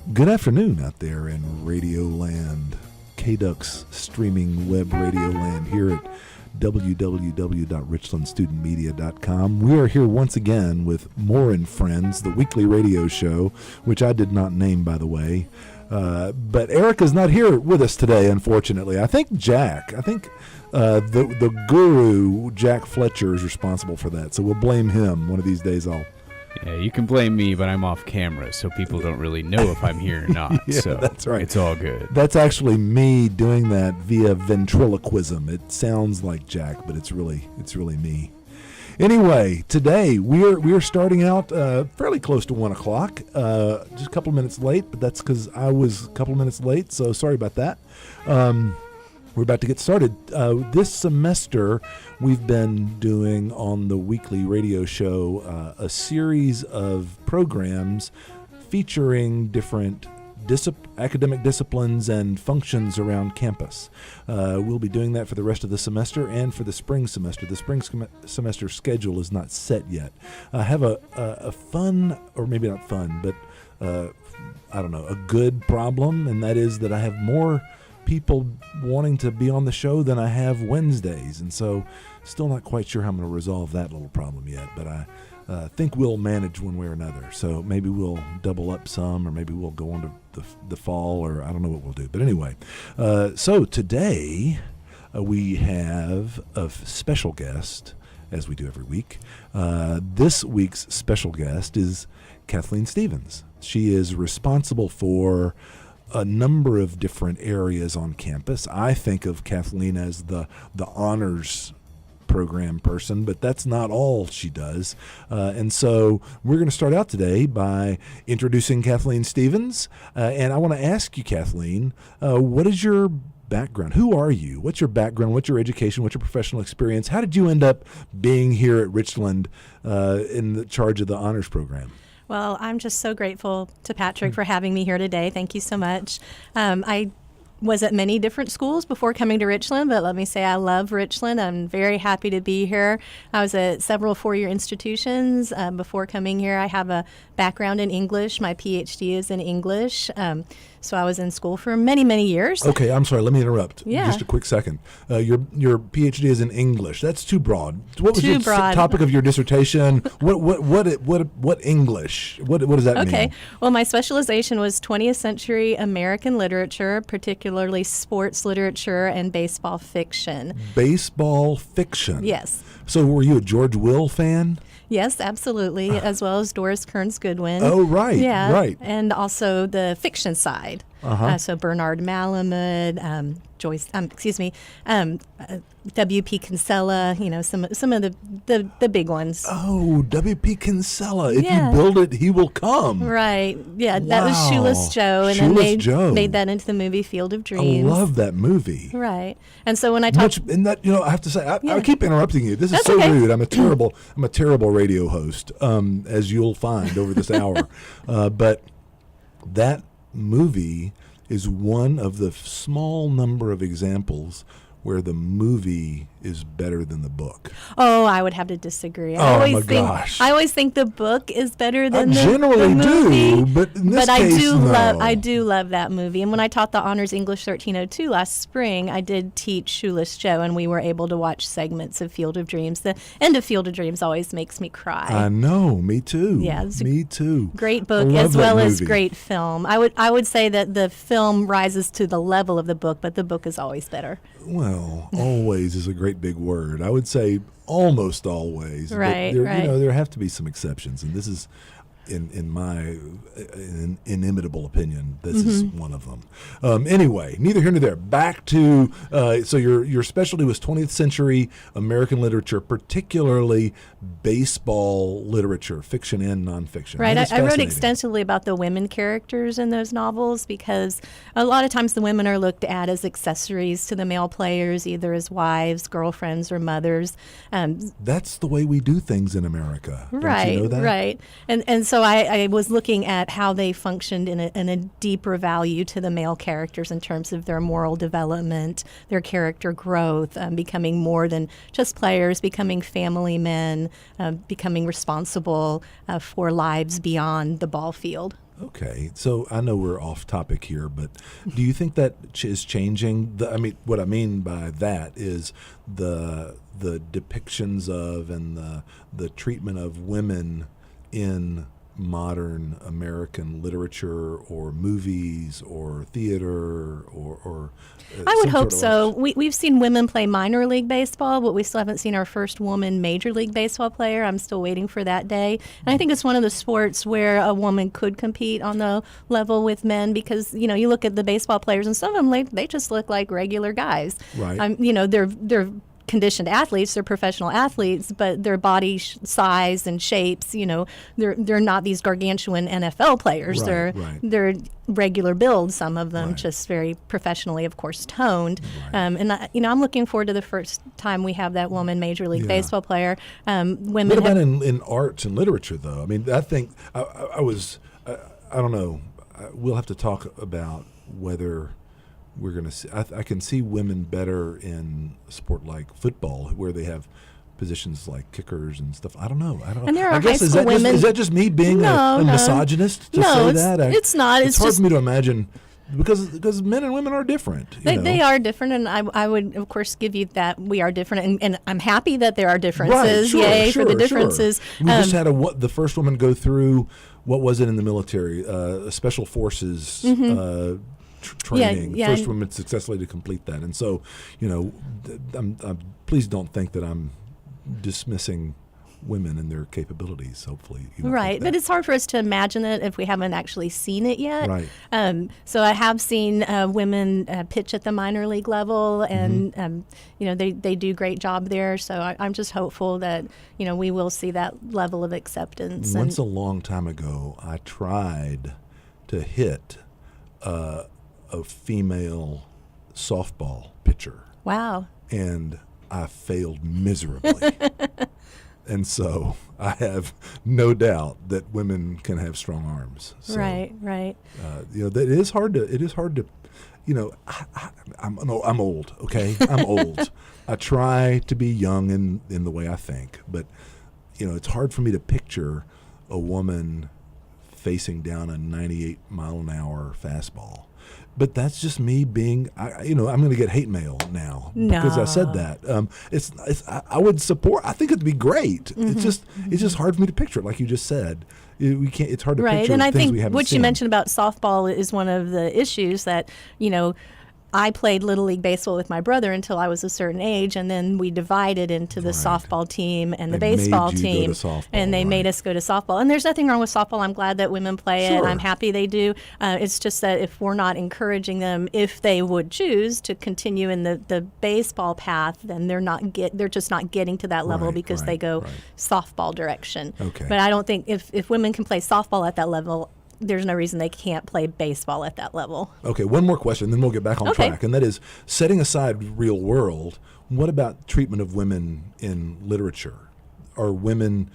Good afternoon out there in Radio Land, KDUC's streaming web radio land here at www.richlandstudentmedia.com. We are here once again with More and Friends, the weekly radio show, which I did not name, by the way. But Erica's not here with us today, unfortunately. I think the guru, Jack Fletcher, is responsible for that. So we'll blame him. One of these days Yeah, you can blame me, but I'm off camera, so people don't really know if I'm here or not. Yeah, so that's right. It's all good. That's actually me doing that via ventriloquism. It sounds like Jack, but it's really me. Anyway, today we're starting out fairly close to 1 o'clock, just a couple minutes late, but that's because I was a couple minutes late, so sorry about that. We're about to get started. This semester, we've been doing on the weekly radio show a series of programs featuring different academic disciplines and functions around campus. We'll be doing that for the rest of the semester and for the spring semester. The spring semester schedule is not set yet. I have a fun, or maybe not fun, but a good problem, and that is that I have more people wanting to be on the show than I have Wednesdays, and so still not quite sure how I'm going to resolve that little problem yet, but I think we'll manage one way or another. So maybe we'll double up some, or maybe we'll go on to the fall, or I don't know what we'll do. But anyway, so today we have a special guest, as we do every week. This week's special guest is Kathleen Stephens. She is responsible for a number of different areas on campus. I think of Kathleen as the honors program person, but that's not all she does. And so we're going to start out today by introducing Kathleen Stephens. And I want to ask you, Kathleen, what is your background? Who are you? What's your background? What's your education? What's your professional experience? How did you end up being here at Richland in the charge of the honors program? Well, I'm just so grateful to Patrick for having me here today. Thank you so much. I was at many different schools before coming to Richland, but let me say I love Richland. I'm very happy to be here. I was at several four-year institutions before coming here. I have a background in English. My PhD is in English. So I was in school for many, many years. Okay, I'm sorry. Let me interrupt. Yeah. Just a quick second. Your PhD is in English. That's too broad. What was your broad. Topic of your dissertation? What English? What does that mean? Okay. Well, my specialization was 20th century American literature, particularly sports literature and baseball fiction. Baseball fiction. Yes. So were you a George Will fan? Yes, absolutely, as well as Doris Kearns Goodwin. Oh, right, yeah, right. And also the fiction side. So Bernard Malamud, W.P. Kinsella, some of the big ones. Oh, W.P. Kinsella. If you build it, he will come. Right. Yeah, wow. That was Shoeless Joe. And Shoeless then Joe. made that into the movie Field of Dreams. I love that movie. Right. And so when I talk... I have to say, I keep interrupting you. This is so okay. rude. I'm a terrible radio host, as you'll find over this hour. But that movie is one of the small number of examples where the movie is better than the book. Oh, I would have to disagree. gosh. I always think the book is better than the generally movie. But in this I case, do love that movie. And when I taught the Honors English 1302 last spring, I did teach Shoeless Joe, and we were able to watch segments of Field of Dreams. The end of Field of Dreams always makes me cry. I know, me too. Yeah, it's me too. Great book as well as great film. I would say that the film rises to the level of the book, but the book is always better. Well, always is a great big word. I would say almost always. Right, but right. There have to be some exceptions, and this is, in my inimitable opinion, this is one of them. Anyway, neither here nor there. Back to so your specialty was 20th century American literature, particularly baseball literature, fiction and nonfiction. Right. I wrote extensively about the women characters in those novels because a lot of times the women are looked at as accessories to the male players, either as wives, girlfriends, or mothers. That's the way we do things in America. Right. Don't you know that? Right. And so I was looking at how they functioned in a deeper value to the male characters in terms of their moral development, their character growth, becoming more than just players, becoming family men, becoming responsible for lives beyond the ball field. Okay, so I know we're off topic here, but do you think that is changing? What I mean by that is the depictions of and the treatment of women in modern American literature or movies or theater or I would some hope sort of so. We've seen women play minor league baseball, but we still haven't seen our first woman major league baseball player. I'm still waiting for that day. And I think it's one of the sports where a woman could compete on the level with men because, you look at the baseball players and some of them, they just look like regular guys. Right. They're conditioned athletes, they're professional athletes, but their body size and shapes, they're not these gargantuan NFL players. Right. They're regular build, some of them Right. just very professionally, of course, toned. Right. I'm looking forward to the first time we have that woman Major League Yeah. Baseball player. Women What about have- in arts and literature, though? I mean, I think I don't know. We'll have to talk about whether we're going to see. I can see women better in a sport like football, where they have positions like kickers and stuff. I don't know. And there are I guess high is school that just, women- is that just me being a misogynist to No, say it's- that? it's not. It's It's hard just- for me to imagine because men and women are different. They are different, and I would, of course, give you that we are different, and I'm happy that there are differences. Right, Yay sure, for the sure. differences. We just had the first woman go through, what was it in the military? Special forces training. Yeah, First and- woman successfully to complete that. And so, please don't think that I'm dismissing women and their capabilities. Hopefully, you don't Right, think but that. it's hard for us to imagine it if we haven't actually seen it yet. Right. So I have seen women pitch at the minor league level, and they do a great job there. So I'm just hopeful that we will see that level of acceptance. Once a long time ago, I tried to hit a female softball pitcher, Wow. and I failed miserably. And so I have no doubt that women can have strong arms. So, Right. that it is hard to, I'm old, okay? I'm old. I try to be young in the way I think, but, it's hard for me to picture a woman facing down a 98-mile-an-hour fastball. But that's just me being, I'm going to get hate mail now because I said that. I would support. I think it'd be great. Mm-hmm. It's just hard for me to picture it, like you just said. We can't. It's hard to Right, picture and I things think we haven't what seen. you mentioned about softball is one of the issues that, I played Little League Baseball with my brother until I was a certain age, and then we divided into the Right. softball team and the They made baseball you go team, to softball, and they right. made us go to softball. And there's nothing wrong with softball. I'm glad that women play it. Sure. I'm happy they do. It's just that if we're not encouraging them, if they would choose to continue in the baseball path, then they're just not getting to that level Right, because they right, go right. softball direction. Okay. But I don't think if women can play softball at that level, there's no reason they can't play baseball at that level. Okay, one more question, then we'll get back on Okay. track. And that is, setting aside real world, what about treatment of women in literature? Are women,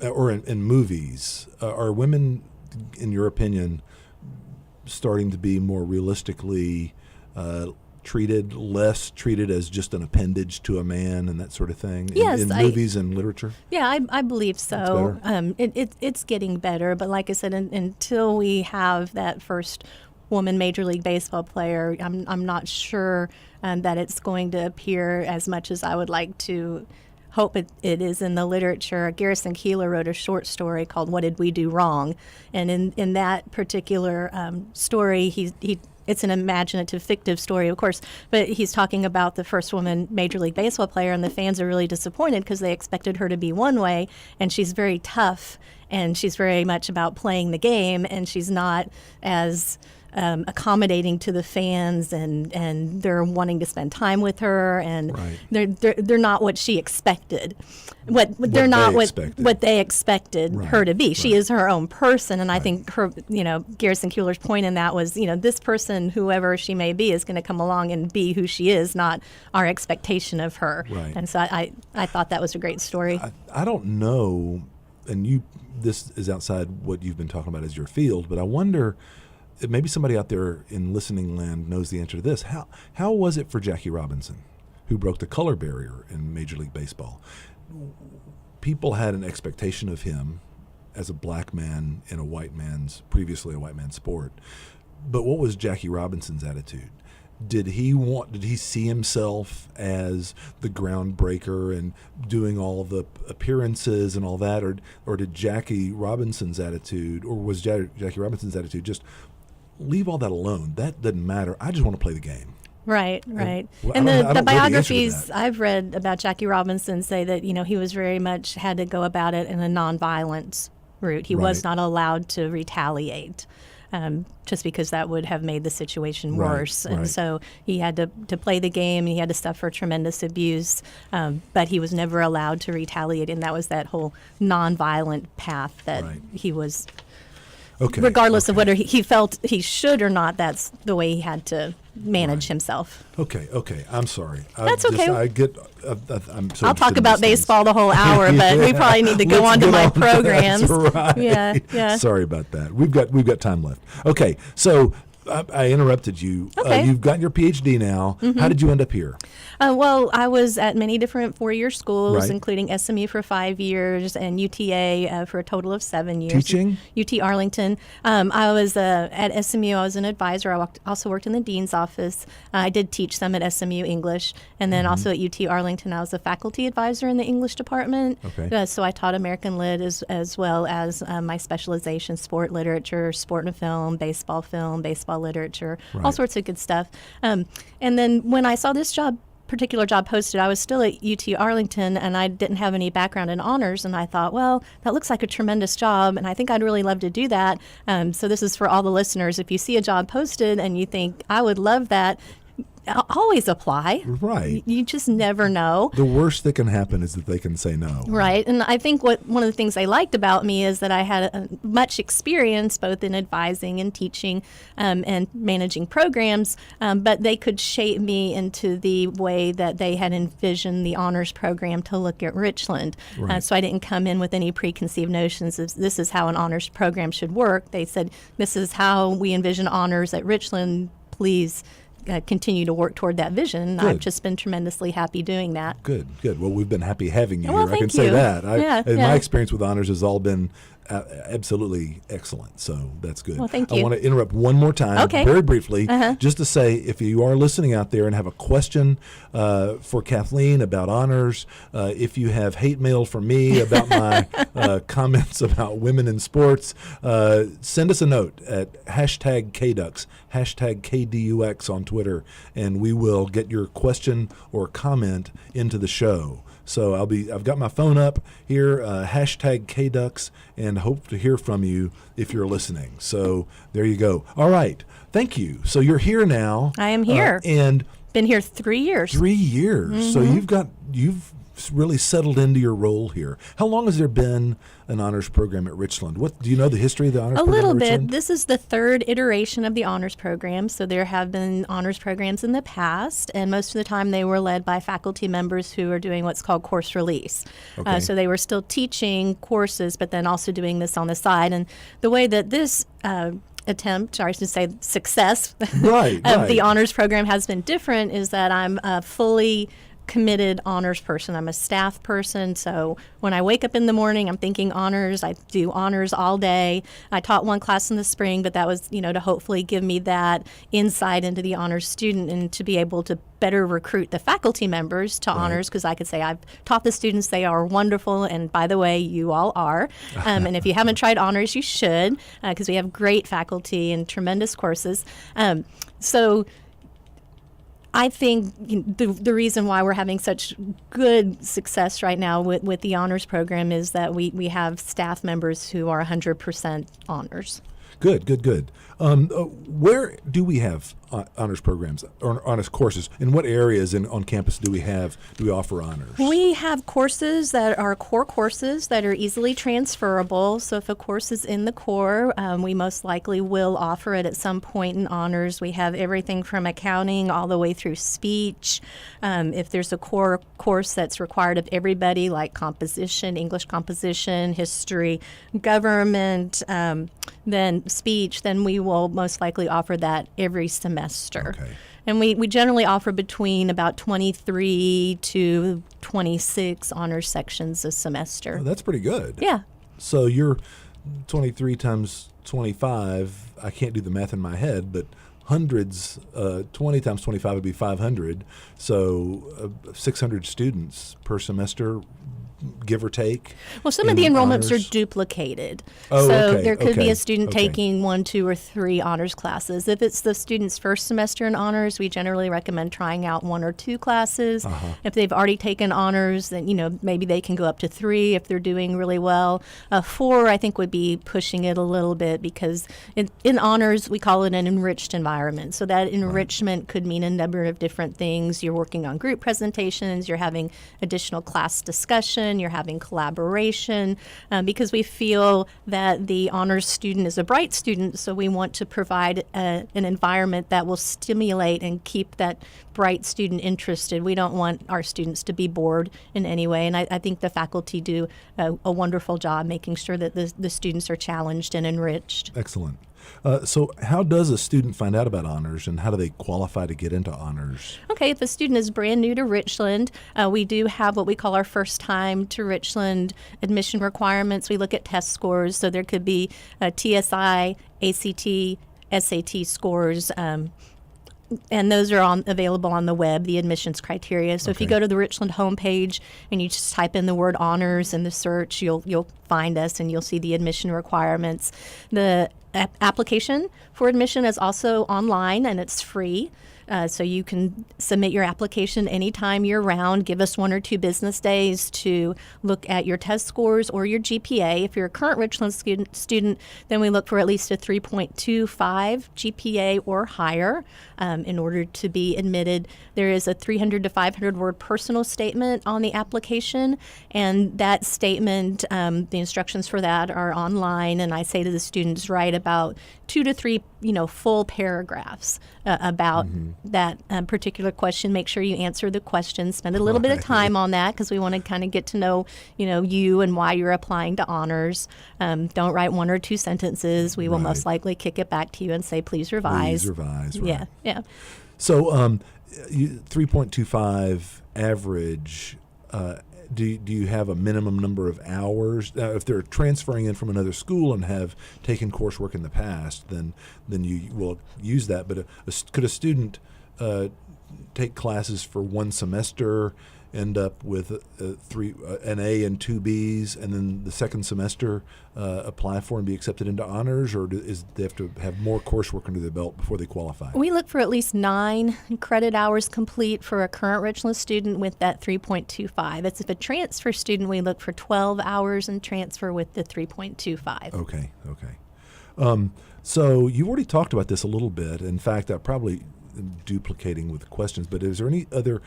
or in movies, are women, in your opinion, starting to be more realistically less treated as just an appendage to a man and that sort of thing Yes, in movies and literature? Yeah, I believe so. It's getting better, but like I said, until we have that first woman Major League Baseball player, I'm not sure that it's going to appear as much as I would like to hope it is in the literature. Garrison Keillor wrote a short story called "What Did We Do Wrong?" And in that particular story, it's an imaginative, fictive story, of course, but he's talking about the first woman Major League Baseball player, and the fans are really disappointed because they expected her to be one way, and she's very tough, and she's very much about playing the game, and she's not as accommodating to the fans, and they're wanting to spend time with her, and Right. they're not what she expected. What they expected Right, her to be. She right. is her own person, and I think her, Garrison Keillor's point in that was, this person, whoever she may be, is going to come along and be who she is, not our expectation of her. Right. And so I thought that was a great story. I don't know, and this is outside what you've been talking about as your field, but I wonder, maybe somebody out there in listening land knows the answer to this. How was it for Jackie Robinson, who broke the color barrier in Major League Baseball? People had an expectation of him as a black man in previously a white man's sport. But what was Jackie Robinson's attitude? Did he see himself as the groundbreaker and doing all the appearances and all that, or did Jackie Robinson's attitude, or was Jackie Robinson's attitude just leave all that alone? That doesn't matter. I just want to play the game. Right, right. And the biographies I've read about Jackie Robinson say that, he was very much had to go about it in a nonviolent route. He was not allowed to retaliate. Just because that would have made the situation worse. And so he had to play the game, and he had to suffer tremendous abuse, but he was never allowed to retaliate, and that was that whole nonviolent path that he was, regardless of whether he felt he should or not, that's the way he had to manage himself. Okay. I'm sorry. That's okay. I'm so I'll talk about baseball the whole hour, but we probably need to go on to my programs. That's right. Yeah. Sorry about that. We've got time left. Okay, so I interrupted you. Okay. You've gotten your PhD now. Mm-hmm. How did you end up here? Well, I was at many different four-year schools, including SMU for 5 years and UTA for a total of 7 years. Teaching? UT Arlington. I was at SMU. I was an advisor. I also worked in the dean's office. I did teach some at SMU English, and then also at UT Arlington, I was a faculty advisor in the English department. Okay. So I taught American Lit as well as my specialization, sport literature, sport and film, baseball literature, all sorts of good stuff. And then when I saw this particular job posted, I was still at UT Arlington, and I didn't have any background in honors, and I thought, well, that looks like a tremendous job, and I think I'd really love to do that. So this is for all the listeners. If you see a job posted and you think, I would love that, always apply. Right. You just never know. The worst that can happen is that they can say no. Right. And I think one of the things they liked about me is that I had much experience both in advising and teaching and managing programs, but they could shape me into the way that they had envisioned the honors program to look at Richland. Right. So I didn't come in with any preconceived notions of this is how an honors program should work. They said, this is how we envision honors at Richland. Please continue to work toward that vision. Good. I've just been tremendously happy doing that. Good. Well, we've been happy having you Well, here. I can thank say you. that. My Yeah. experience with honors has all been absolutely excellent. So that's good. Well, thank I you. want to interrupt one more time, Okay. very briefly, Uh-huh. just to say, if you are listening out there and have a question for Kathleen about honors, if you have hate mail from me about my comments about women in sports, send us a note at #KDUX, #KDUX on Twitter, and we will get your question or comment into the show. So I've got my phone up here, #KDUX, and hope to hear from you if you're listening. So there you go. All right. Thank you. So you're here now. I am here. And Been here 3 years. 3 years. Mm-hmm. So you've really settled into your role here. How long has there been an honors program at Richland? What do you know the history of the honors A program little at bit. Richland? This is the third iteration of the honors program. So there have been honors programs in the past, and most of the time they were led by faculty members who are doing what's called course release. Okay. So they were still teaching courses, but then also doing this on the side. And the way that this attempt, or I should say success, Right, of the right. honors program has been different is that I'm a fully committed honors person. I'm a staff person, so when I wake up in the morning, I'm thinking honors. I do honors all day. I taught one class in the spring, but that was, to hopefully give me that insight into the honors student and to be able to better recruit the faculty members to honors, because I could say I've taught the students, they are wonderful, and by the way, you all are. And if you haven't tried honors, you should, because we have great faculty and tremendous courses. So I think the reason why we're having such good success right now with the honors program is that we have staff members who are 100% honors. Good. Where do we have honors programs or honors courses? In what areas on campus do we offer honors? We have courses that are core courses that are easily transferable. So if a course is in the core, we most likely will offer it at some point in honors. We have everything from accounting all the way through speech. If there's a core course that's required of everybody, like composition, English composition, history, government, then speech, then we will most likely offer that every semester. Okay. And we generally offer between about 23 to 26 honors sections a semester. Oh, that's pretty good. Yeah. So 23 times 25, I can't do the math in my head, but hundreds, 20 times 25 would be 500. So 600 students per semester, give or take. Well, some of the enrollments honors. are duplicated. Oh, so okay, there could be okay, a student okay. taking 1, 2, or 3 honors classes. If it's the student's first semester in honors, we generally recommend trying out 1 or 2 classes. If they've already taken honors, then maybe they can go up to 3 if they're doing really well. 4, I think, would be pushing it a little bit, because in honors we call it an enriched environment. So that enrichment could mean a number of different things. You're working on group presentations, you're having additional class discussion, you're having collaboration, because we feel that the honors student is a bright student, so we want to provide an environment that will stimulate and keep that bright student interested. We don't want our students to be bored in any way, and I think the faculty do a wonderful job making sure that the students are challenged and enriched. Excellent. So how does a student find out about honors, and how do they qualify to get into honors? Okay, if a student is brand new to Richland, we do have what we call our first time to Richland admission requirements. We look at test scores, so there could be TSI, ACT, SAT scores, and those are available on the web, the admissions criteria. So if you go to the Richland homepage and you just type in the word honors in the search, you'll find us and you'll see the admission requirements. The application for admission is also online and it's free. So you can submit your application anytime year-round. Give us 1 or 2 business days to look at your test scores or your GPA. If you're a current Richland student, then we look for at least a 3.25 GPA or higher in order to be admitted. There is a 300 to 500 word personal statement on the application, and that statement, the instructions for that are online, and I say to the students, write about 2 to 3 full paragraphs about that particular question. Make sure you answer the question. Spend a little bit of time on that, because we want to kind of get to know, you and why you're applying to honors. Don't write 1 or 2 sentences. We will most likely kick it back to you and say, please revise. Please revise, right. Yeah. So 3.25 average, do you have a minimum number of hours? If they're transferring in from another school and have taken coursework in the past, then you will use that. But could a student take classes for 1 semester, end up with an A and 2 Bs, and then the second semester apply for and be accepted into honors, or do they have to have more coursework under their belt before they qualify? We look for at least 9 credit hours complete for a current Richland student with that 3.25. It's if a transfer student, we look for 12 hours and transfer with the 3.25. Okay. So you already talked about this a little bit. In fact, I probably duplicating with questions, but is there any other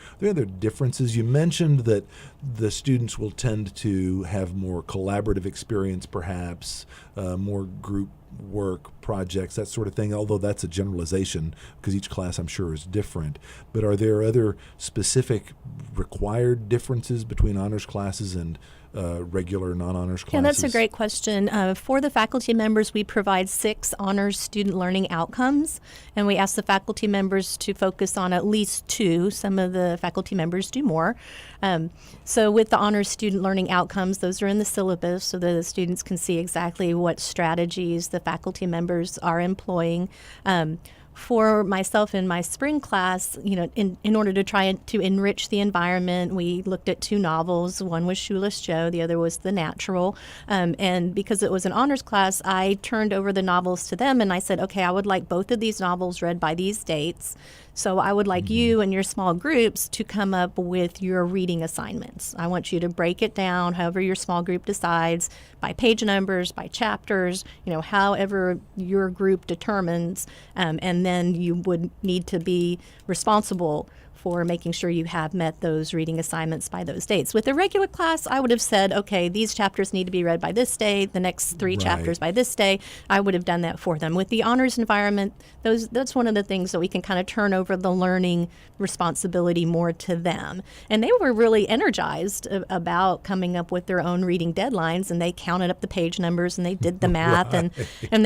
differences? You mentioned that the students will tend to have more collaborative experience, perhaps more group work, projects, that sort of thing, although that's a generalization because each class, I'm sure, is different. But are there other specific required differences between honors classes and regular non-honors classes? Yeah, that's a great question. For the faculty members, we provide 6 honors student learning outcomes, and we ask the faculty members to focus on at least 2. Some of the faculty members do more. So with the honors student learning outcomes, those are in the syllabus so that the students can see exactly what strategies the faculty members are employing. For myself in my spring class, in order to try to enrich the environment, we looked at 2 novels. One was Shoeless Joe, the other was The Natural. And because it was an honors class, I turned over the novels to them and I said, okay, I would like both of these novels read by these dates. So I would like you and your small groups to come up with your reading assignments. I want you to break it down however your small group decides, by page numbers, by chapters, however your group determines. And then you would need to be responsible for making sure you have met those reading assignments by those dates. With a regular class, I would have said, okay, these chapters need to be read by this day, the next 3 chapters by this day. I would have done that for them. With the honors environment, that's one of the things that we can kind of turn over the learning responsibility more to them. And they were really energized about coming up with their own reading deadlines, and they counted up the page numbers and they did the math and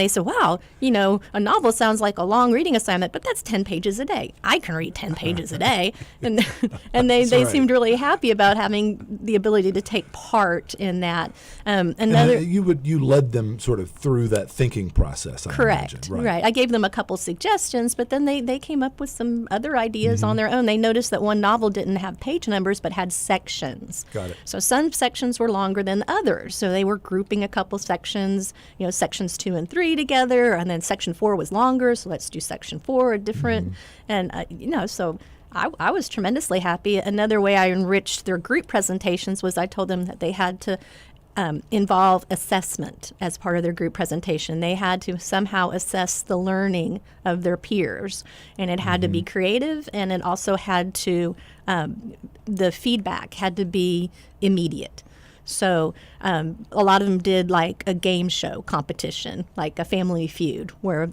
they said, wow, a novel sounds like a long reading assignment, but that's 10 pages a day. I can read 10 pages a day. day, and they right. seemed really happy about having the ability to take part in that. Another you led them sort of through that thinking process. I Correct. imagine. Right. I gave them a couple suggestions, but then they came up with some other ideas on their own. They noticed that one novel didn't have page numbers but had sections. Got it. So some sections were longer than others. So they were grouping a couple sections, sections 2 and 3 together, and then section 4 was longer, so let's do section 4 different. And so I was tremendously happy. Another way I enriched their group presentations was I told them that they had to involve assessment as part of their group presentation. They had to somehow assess the learning of their peers, and it had to be creative, and it also had to, the feedback had to be immediate. So a lot of them did like a game show competition, like a Family Feud, where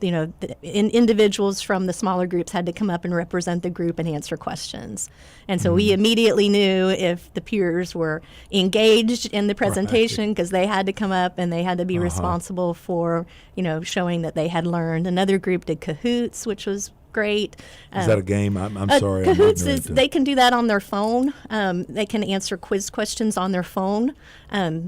individuals from the smaller groups had to come up and represent the group and answer questions. And so we immediately knew if the peers were engaged in the presentation, because they had to come up and they had to be responsible for showing that they had learned. Another group did Cahoots, which was great. Is that a game? I'm sorry. Cahoots they can do that on their phone. They can answer quiz questions on their phone.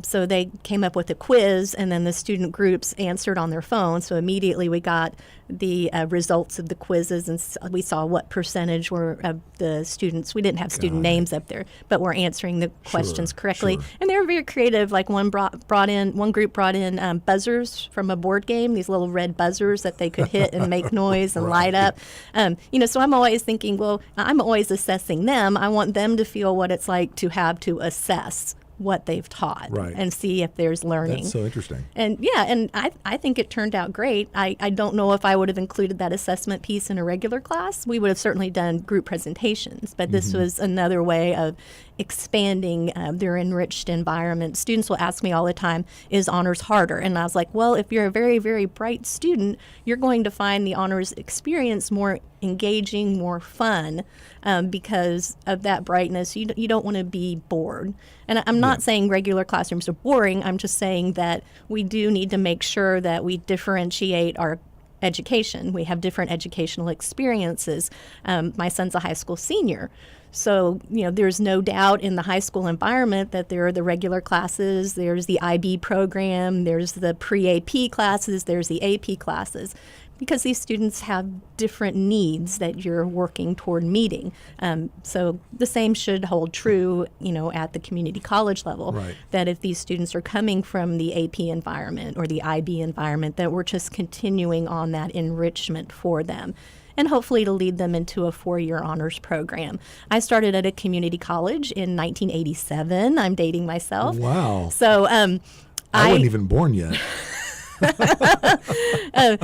So they came up with a quiz, and then the student groups answered on their phone. So immediately we got the results of the quizzes, and we saw what percentage were of the students. We didn't have student names up there, but we're answering the questions correctly. Sure. And they were very creative. Like one group brought in buzzers from a board game, these little red buzzers that they could hit and make noise and light up. So I'm always thinking, well, I'm always assessing them. I want them to feel what it's like to have to assess what they've taught and see if there's learning. That's so interesting. And I think it turned out great. I don't know if I would have included that assessment piece in a regular class. We would have certainly done group presentations, but this was another way of expanding their enriched environment. Students will ask me all the time, is honors harder? And I was like, well, if you're a very, very bright student, you're going to find the honors experience more engaging, more fun because of that brightness. You don't want to be bored. And I'm not saying regular classrooms are boring. I'm just saying that we do need to make sure that we differentiate our education. We have different educational experiences. My son's a high school senior. So, there's no doubt in the high school environment that there are the regular classes, there's the IB program, there's the pre-AP classes, there's the AP classes, because these students have different needs that you're working toward meeting. So the same should hold true, at the community college level, that if these students are coming from the AP environment or the IB environment, that we're just continuing on that enrichment for them, and hopefully to lead them into a 4-year honors program. I started at a community college in 1987. I'm dating myself. Wow. So I wasn't even born yet. And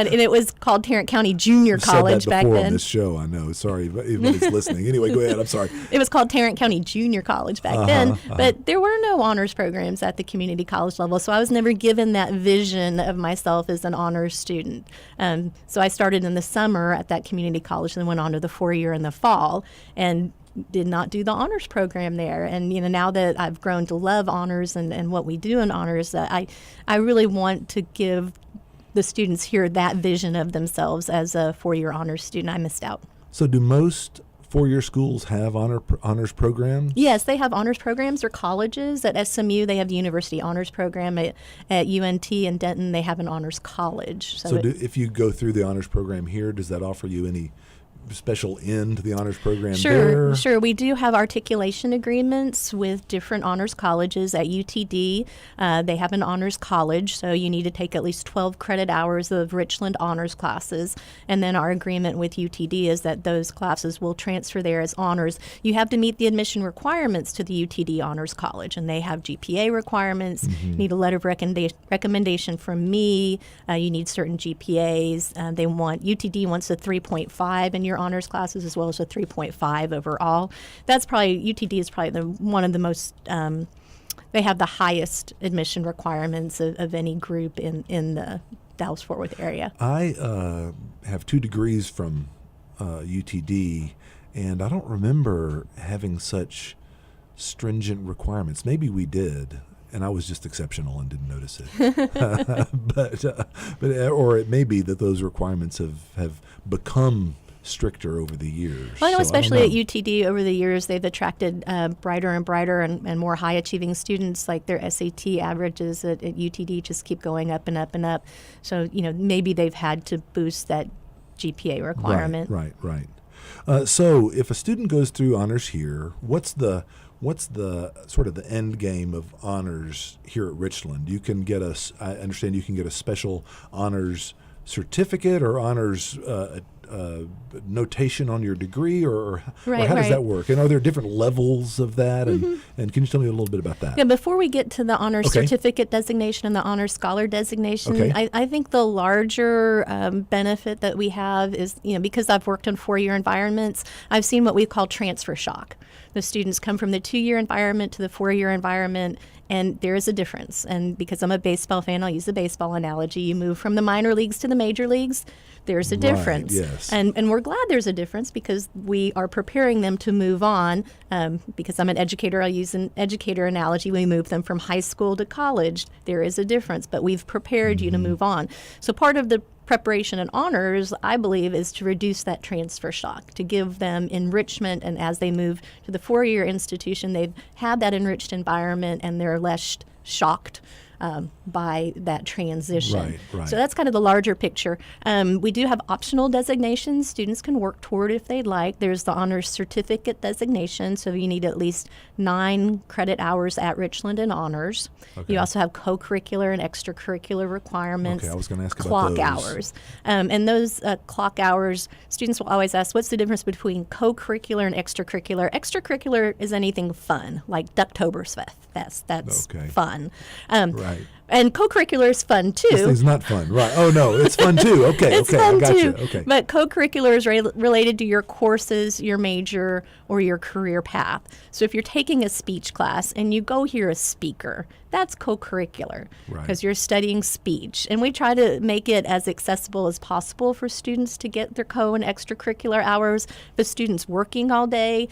it was called Tarrant County Junior College back then. Said that before on this show, I know. Sorry if anybody's listening. Anyway, go ahead. I'm sorry. It was called Tarrant County Junior College back then, but there were no honors programs at the community college level, so I was never given that vision of myself as an honors student. So I started in the summer at that community college and then went on to the 4-year in the fall, and did not do the honors program there. And now that I've grown to love honors and what we do in honors, I really want to give the students here that vision of themselves as a 4-year honors student. I missed out. So do most 4-year schools have honors programs? Yes, they have honors programs or colleges. At SMU, they have the University Honors Program. At UNT and Denton, they have an honors college. So if you go through the honors program here, does that offer you any special end to the honors program there? Sure. We do have articulation agreements with different honors colleges. At UTD, they have an honors college, so you need to take at least 12 credit hours of Richland honors classes. And then our agreement with UTD is that those classes will transfer there as honors. You have to meet the admission requirements to the UTD Honors College, and they have GPA requirements. You need a letter of recommendation from me. You need certain GPAs. UTD wants a 3.5 in your honors classes as well as a 3.5 overall. UTD is probably one of the most, they have the highest admission requirements of any group in the Dallas-Fort Worth area. I have 2 degrees from UTD, and I don't remember having such stringent requirements. Maybe we did, and I was just exceptional and didn't notice it. But or it may be that those requirements have become stricter over the years. Well, I know So especially don't at UTD over the years, they've attracted brighter and brighter and more high achieving students. Like their SAT averages at UTD just keep going up and up and up. So, maybe they've had to boost that GPA requirement. Right. So if a student goes through honors here, what's the sort of the end game of honors here at Richland? I understand you can get a special honors certificate or honors notation on your degree, or how does that work? And are there different levels of that? And can you tell me a little bit about that? Yeah, before we get to the honors certificate designation and the honors scholar designation, I think the larger benefit that we have is, because I've worked in 4-year environments, I've seen what we call transfer shock. The students come from the 2-year environment to the 4-year environment, and there is a difference. And because I'm a baseball fan, I'll use the baseball analogy. You move from the minor leagues to the major leagues, there's a difference. Yes. And we're glad there's a difference because we are preparing them to move on. Because I'm an educator, I'll use an educator analogy. We move them from high school to college. There is a difference, but we've prepared you to move on. So part of the preparation and honors, I believe, is to reduce that transfer shock, to give them enrichment, and as they move to the 4-year institution, they've had that enriched environment and they're less shocked by that transition. Right. So that's kind of the larger picture. We do have optional designations students can work toward if they'd like. There's the honors certificate designation, so you need at least 9 credit hours at Richland in honors. Okay. You also have co-curricular and extracurricular requirements. Okay, I was going to ask about clock those. hours. And those clock hours, students will always ask, what's the difference between co-curricular and extracurricular? Extracurricular is anything fun, like Ducktoberfest. That's Okay. fun. Right. And co-curricular is fun too. This thing's not fun, right? Oh no, it's fun too. Okay, It's I fun got too. you. Okay. But co-curricular is related to your courses, your major, or your career path. So if you're taking a speech class and you go hear a speaker, that's co-curricular Right. because you're studying speech. And we try to make it as accessible as possible for students to get their co and extracurricular hours. The students working all day,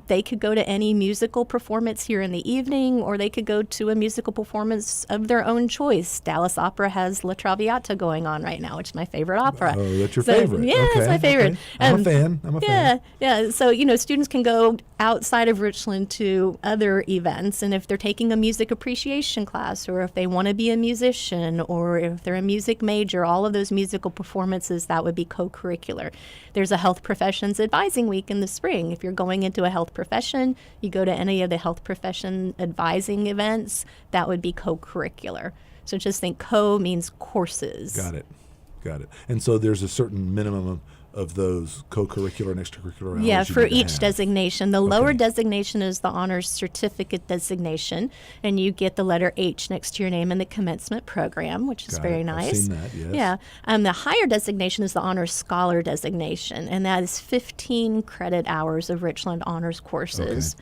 they could go to any musical performance here in the evening, or they could go to a musical performance of their own choice. Dallas Opera has La Traviata going on right now, which is my favorite opera. Oh, that's your So, favorite. Yeah, it's my favorite. Okay. I'm a fan. Yeah. So, students can go outside of Richland to other events, and if they're taking a music appreciation class, or if they want to be a musician, or if they're a music major, all of those musical performances, that would be co-curricular. There's a health professions advising week in the spring. If you're going into a health profession, you go to any of the health profession advising events, that would be co-curricular. So just think co means courses. Got it. And so there's a certain minimum of those co-curricular and extracurricular hours. Yeah, you for need to each have. designation. The lower designation is the honors certificate designation, and you get the letter H next to your name in the commencement program, which is Got very it. nice. I've seen that, yes. Yeah. The higher designation is the honors scholar designation, and that is 15 credit hours of Richland honors courses.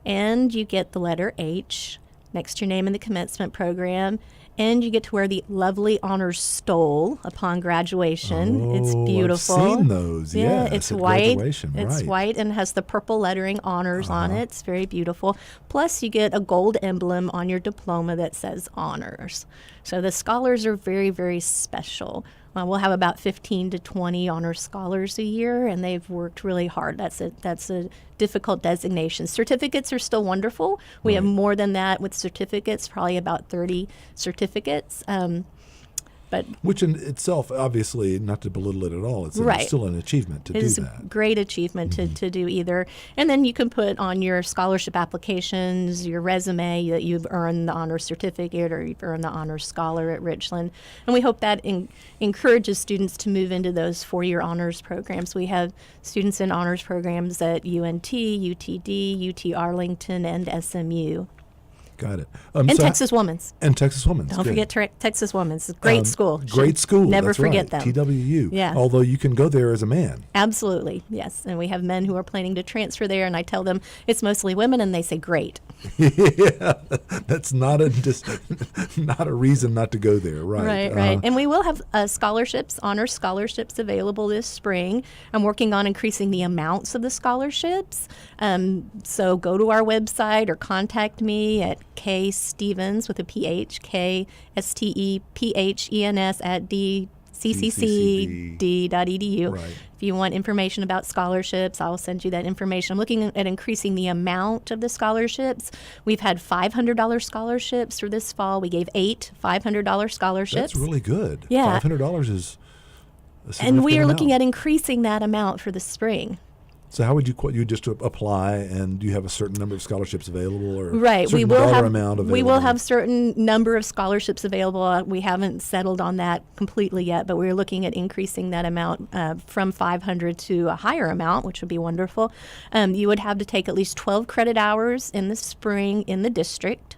And you get the letter H next to your name in the commencement program, and you get to wear the lovely honors stole upon graduation. It's beautiful. I've seen those. Yeah, yes, it's at white. graduation, It's right. white and has the purple lettering honors on it. It's very beautiful. Plus, you get a gold emblem on your diploma that says honors. So the scholars are very, very special. We'll have about 15 to 20 honor scholars a year, and they've worked really hard. That's a difficult designation. Certificates are still wonderful. We have more than that with certificates, probably about 30 certificates. But Which in itself, obviously, not to belittle it at all, it's Right. still an achievement to it do is that. a great achievement to do either. And then you can put on your scholarship applications, your resume, that you've earned the honors certificate or you've earned the honors scholar at Richland. And we hope that encourages students to move into those 4-year honors programs. We have students in honors programs at UNT, UTD, UT Arlington, and SMU. Got it. And Texas Women's. And Texas Women's. Don't good. forget Texas Women's. It's a great school. Great school. Never that's forget right. them. TWU. Yeah. Although you can go there as a man. Absolutely, yes. And we have men who are planning to transfer there, and I tell them it's mostly women, and they say, great. Yeah, that's not a reason not to go there, right? Right. And we will have scholarships, honors scholarships available this spring. I'm working on increasing the amounts of the scholarships. So go to our website or contact me at K Stephens with a PH, KSTEPHENS at cccd.edu. Right. If you want information about scholarships, I'll send you that information. I'm looking at increasing the amount of the scholarships. We've had $500 scholarships for this fall. We gave 8 $500 scholarships. That's really good. Yeah. $500 is a And we are significant looking amount. at increasing that amount for the spring. So how would you just apply, and do you have a certain number of scholarships available, or Right. certain dollar amount available? We will have certain number of scholarships available. We haven't settled on that completely yet, but we're looking at increasing that amount from 500 to a higher amount, which would be wonderful. You would have to take at least 12 credit hours in the spring in the district,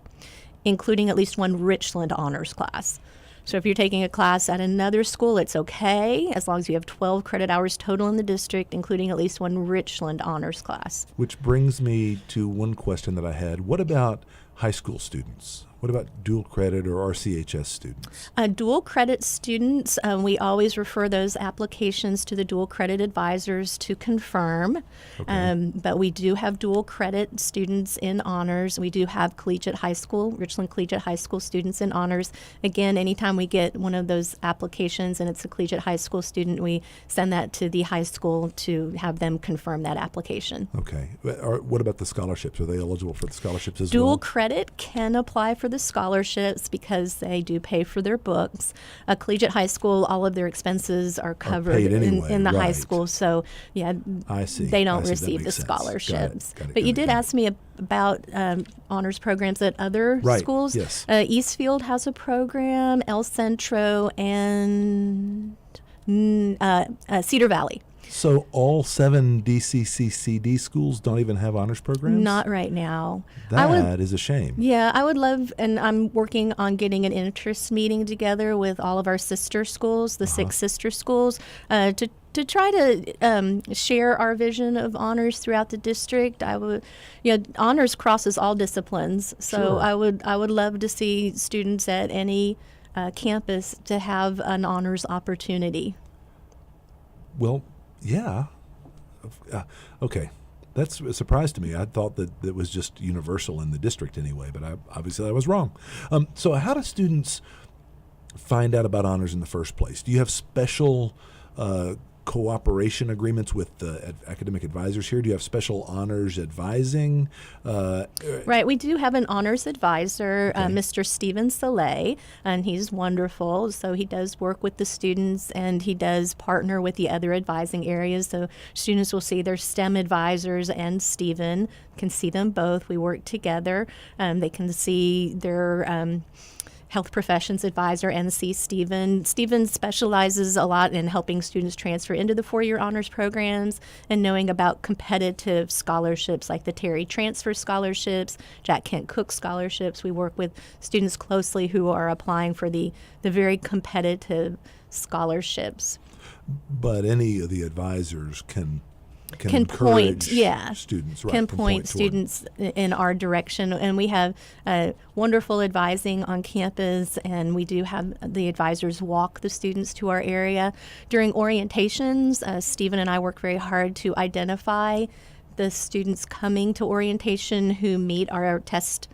including at least one Richland honors class. So if you're taking a class at another school, it's okay, as long as you have 12 credit hours total in the district, including at least one Richland honors class. Which brings me to one question that I had. What about high school students? What about dual credit or RCHS students? Dual credit students, we always refer those applications to the dual credit advisors to confirm. Okay. But we do have dual credit students in honors. We do have collegiate high school, Richland Collegiate High School students in honors. Again, anytime we get one of those applications and it's a collegiate high school student, we send that to the high school to have them confirm that application. Okay. What about the scholarships? Are they eligible for the scholarships as Dual well? credit can apply for the scholarships because they do pay for their books. A collegiate high school, all of their expenses are covered paid anyway, in the high right. school. So, yeah, I see. they don't I see. That receive the makes sense. scholarships. Got it. But you did ask me about honors programs at other Right, schools. yes. Eastfield has a program, El Centro, and Cedar Valley. So all 7 DCCCD schools don't even have honors programs? Not right now. That is a shame. Yeah, I would love, and I'm working on getting an interest meeting together with all of our sister schools, the 6 sister schools, to try to share our vision of honors throughout the district. I would, honors crosses all disciplines, so Sure. I would love to see students at any campus to have an honors opportunity. Well, yeah. Okay. That's a surprise to me. I thought that it was just universal in the district anyway, but obviously I was wrong. So how do students find out about honors in the first place? Do you have special cooperation agreements with the academic advisors here? Do you have special honors advising? Right. We do have an honors advisor, Okay. Mr. Stephen Saleh, and he's wonderful. So he does work with the students, and he does partner with the other advising areas. So students will see their STEM advisors and Stephen, can see them both. We work together. They can see their health professions advisor and see Stephen. Stephen specializes a lot in helping students transfer into the 4-year honors programs and knowing about competitive scholarships like the Terry Transfer Scholarships, Jack Kent Cook Scholarships. We work with students closely who are applying for the very competitive scholarships. But any of the advisors can point, encourage students, right? Can point toward- students in our direction. And we have wonderful advising on campus, and we do have the advisors walk the students to our area. During orientations, Stephen and I work very hard to identify the students coming to orientation who meet our test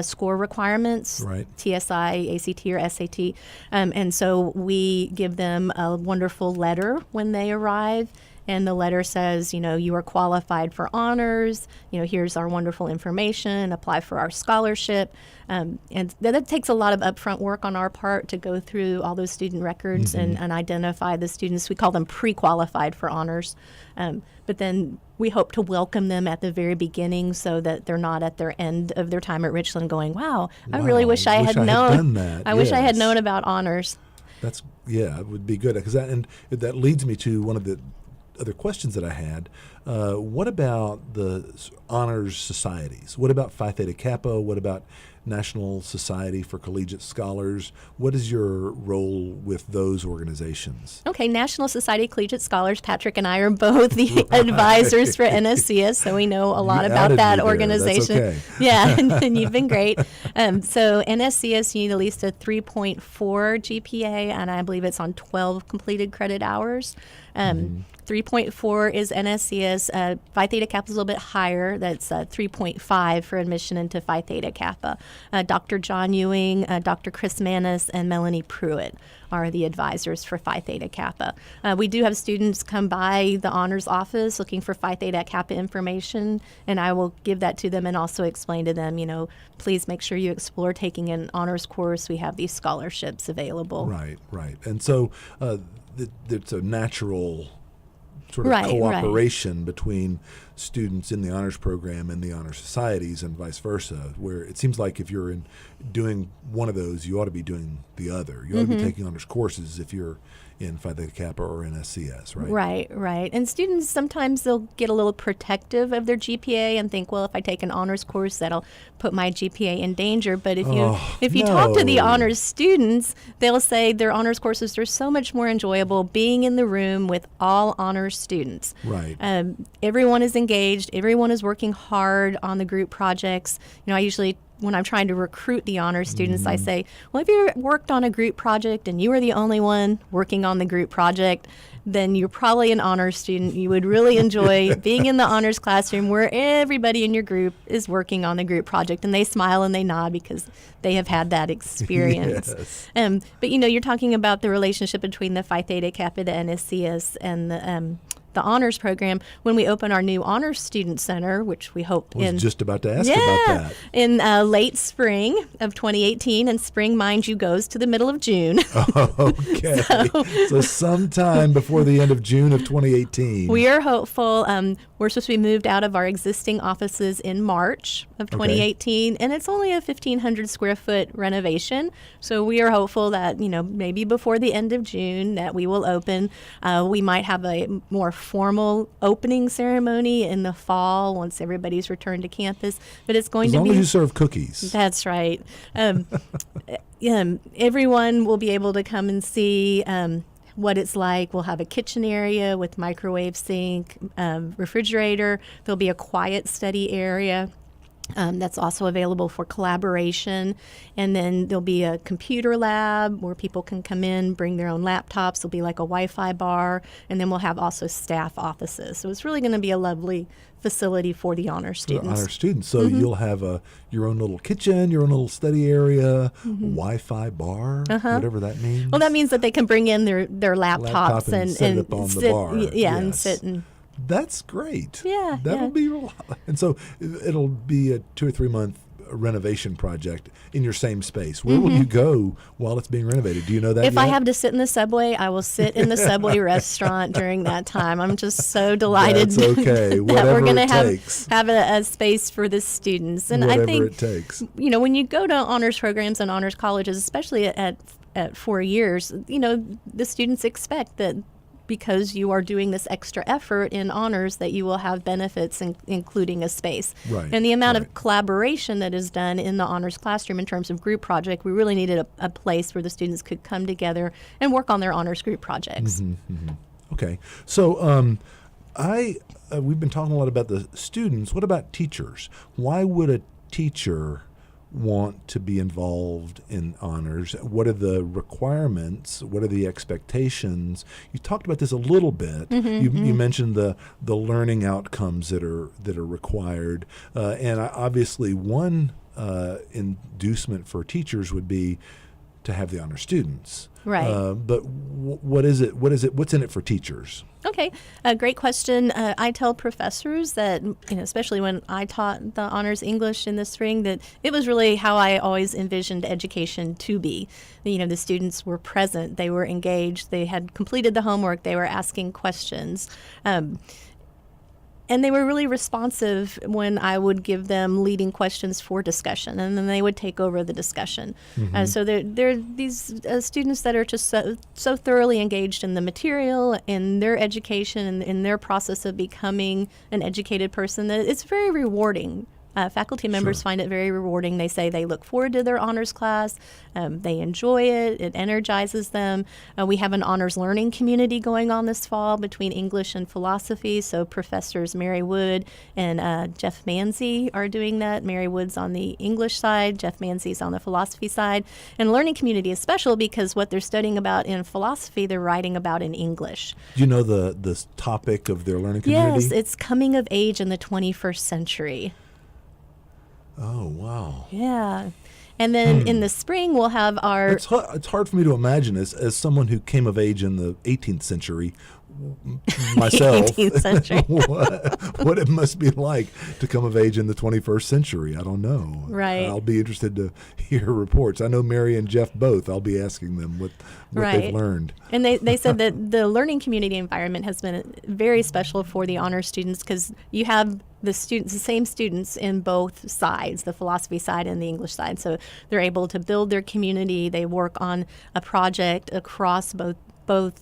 score requirements, Right. TSI, ACT, or SAT. And so we give them a wonderful letter when they arrive. And the letter says, you are qualified for honors. Here's our wonderful information. Apply for our scholarship. And that takes a lot of upfront work on our part to go through all those student records and identify the students. We call them pre-qualified for honors. But then we hope to welcome them at the very beginning so that they're not at their end of their time at Richland going, wow, I really wish I had known. done that. I wish I had Yes. known about honors. It would be good, because that leads me to one of the other questions that I had. What about the honors societies? What about Phi Theta Kappa? What about National Society for Collegiate Scholars? What is your role with those organizations? Okay, National Society of Collegiate Scholars. Patrick and I are both the advisors for NSCS, so we know a lot You about outed that me there. organization. That's okay. Yeah, and you've been great. So NSCS, you need at least a 3.4 GPA, and I believe it's on 12 completed credit hours. 3.4 is NSCS. Phi Theta Kappa is a little bit higher. That's 3.5 for admission into Phi Theta Kappa. Dr. John Ewing, Dr. Chris Manis, and Melanie Pruitt are the advisors for Phi Theta Kappa. We do have students come by the honors office looking for Phi Theta Kappa information, and I will give that to them and also explain to them, please make sure you explore taking an honors course. We have these scholarships available. Right. And so it's a natural sort of Right. cooperation between students in the honors program and the honor societies and vice versa, where it seems like if you're doing one of those, you ought to be doing the other. You ought to be taking honors courses if you're in Phi Theta Kappa or in SCS, right? Right. And students, sometimes they'll get a little protective of their GPA and think, well, if I take an honors course, that'll put my GPA in danger. But if you talk to the honors students, they'll say their honors courses are so much more enjoyable being in the room with all honors students. Right. Everyone is engaged. Everyone is working hard on the group projects. I usually, when I'm trying to recruit the honors students, I say, well, if you worked on a group project and you were the only one working on the group project, then you're probably an honors student. You would really enjoy being in the honors classroom where everybody in your group is working on the group project, and they smile and they nod because they have had that experience. Yes. But you're talking about the relationship between the Phi Theta Kappa, the NSCS, and the honors program. When we open our new honors student center, which we hope I was just about to ask about that. In late spring of 2018, and spring, mind you, goes to the middle of June. Okay. So sometime before the end of June of 2018. We are hopeful. We're supposed to be moved out of our existing offices in March of 2018, and it's only a 1,500 square foot renovation. So we are hopeful that, maybe before the end of June that we will open. We might have a more formal opening ceremony in the fall once everybody's returned to campus, but it's going to be... As long as you serve cookies. That's right. Everyone will be able to come and see what it's like. We'll have a kitchen area with microwave sink, refrigerator. There'll be a quiet study area. That's also available for collaboration. And then there'll be a computer lab where people can come in, bring their own laptops. There'll be like a Wi-Fi bar. And then we'll have also staff offices. So it's really going to be a lovely facility for the honor students. Honor students. So you'll have your own little kitchen, your own little study area, Wi-Fi bar, whatever that means. Well, that means that they can bring in their laptops and set it up on the bar. And sit and... That's great. Yeah. That'll be real. And so it'll be a 2 or 3 month renovation project in your same space. Where will you go while it's being renovated? Do you know that If yet? I have to sit in the subway, I will sit in the subway restaurant during that time. I'm just so delighted That's okay. that Whatever we're going it to takes. have a space for the students. And Whatever I think it takes. when you go to honors programs and honors colleges, especially at 4 years, the students expect that because you are doing this extra effort in honors that you will have benefits, including a space. Right, And the amount of collaboration that is done in the honors classroom in terms of group project, we really needed a place where the students could come together and work on their honors group projects. Okay. So we've been talking a lot about the students. What about teachers? Why would a teacher want to be involved in honors? What are the requirements? What are the expectations? You talked about this a little bit. You mentioned the learning outcomes that are required, and obviously one inducement for teachers would be to have the honor students. Right. But what is it? What's in it for teachers? Okay, great question. I tell professors that, especially when I taught the honors English in the spring, that it was really how I always envisioned education to be. The students were present, they were engaged, they had completed the homework, they were asking questions. And they were really responsive when I would give them leading questions for discussion, and then they would take over the discussion. So they're these students that are just so thoroughly engaged in the material, in their education, and in their process of becoming an educated person, that it's very rewarding. Faculty members find it very rewarding. They say they look forward to their honors class. They enjoy it. It energizes them. We have an honors learning community going on this fall between English and philosophy. So professors Mary Wood and Jeff Manzi are doing that. Mary Wood's on the English side. Jeff Manzi's on the philosophy side. And learning community is special because what they're studying about in philosophy, they're writing about in English. Do you know the topic of their learning community? Yes, it's coming of age in the 21st century. Oh, wow. Yeah. And then in the spring, we'll have our... It's hard for me to imagine as someone who came of age in the 18th century, myself, 18th century. what it must be like to come of age in the 21st century. I don't know. Right. I'll be interested to hear reports. I know Mary and Jeff both. I'll be asking them what they've learned. And they said that the learning community environment has been very special for the honor students because you have the same students in both sides, the philosophy side and the English side. So they're able to build their community. They work on a project across both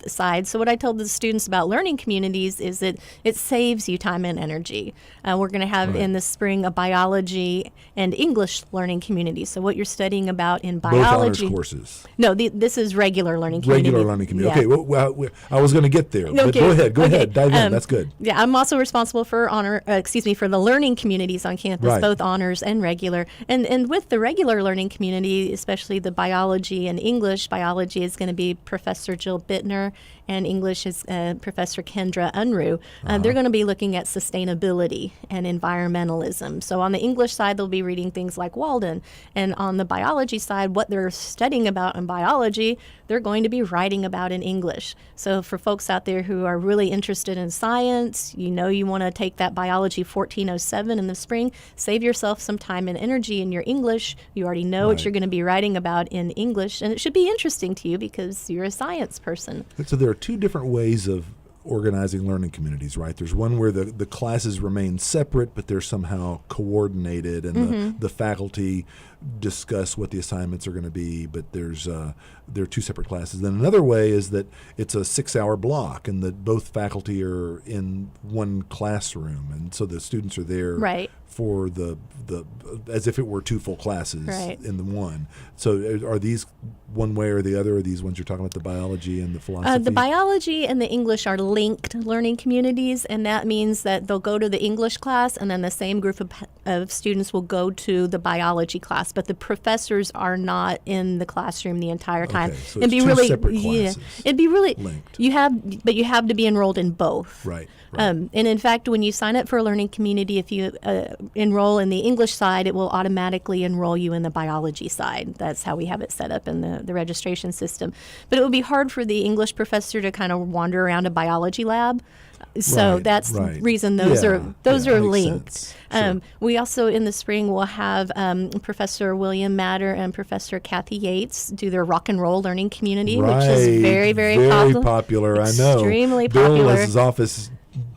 sides. So what I told the students about learning communities is that it saves you time and energy. We're going to have in the spring a biology and English learning community. So what you're studying about in biology. Both honors courses. No, this is regular learning community. Regular learning community. Yeah. Okay, well, I was going to get there, but Okay. go ahead, dive in. That's good. Yeah, I'm also responsible for for the learning communities on campus, Right. both honors and regular. And with the regular learning community, especially the biology and English, biology is going to be Professor Jill Bittner, and English is Professor Kendra Unruh. They're going to be looking at sustainability and environmentalism. So on the English side, they'll be reading things like Walden. And on the biology side, what they're studying about in biology, they're going to be writing about in English. So for folks out there who are really interested in science, you want to take that biology 1407 in the spring, save yourself some time and energy in your English. You already know what you're going to be writing about in English, and it should be interesting to you because you're a science person. So there are two different ways of organizing learning communities, right? There's one where the classes remain separate, but they're somehow coordinated, and the faculty discuss what the assignments are going to be, but there are two separate classes. Then another way is that it's a 6-hour block, and that both faculty are in one classroom, and so the students are there for the as if it were two full classes in the one. So are these one way or the other? Are these ones you're talking about, the biology and the philosophy? The biology and the English are linked learning communities, and that means that they'll go to the English class, and then the same group of students will go to the biology class, but the professors are not in the classroom the entire time. Okay, so it's two separate classes. It'd be really linked. You have to be enrolled in both. Right. And in fact, when you sign up for a learning community, if you enroll in the English side, it will automatically enroll you in the biology side. That's how we have it set up in the registration system. But it would be hard for the English professor to kind of wander around a biology lab. So that's the reason those are linked. Sure. We also in the spring will have Professor William Matter and Professor Kathy Yates do their rock and roll learning community, which is very, very popular. I know. Extremely Bill popular. has his office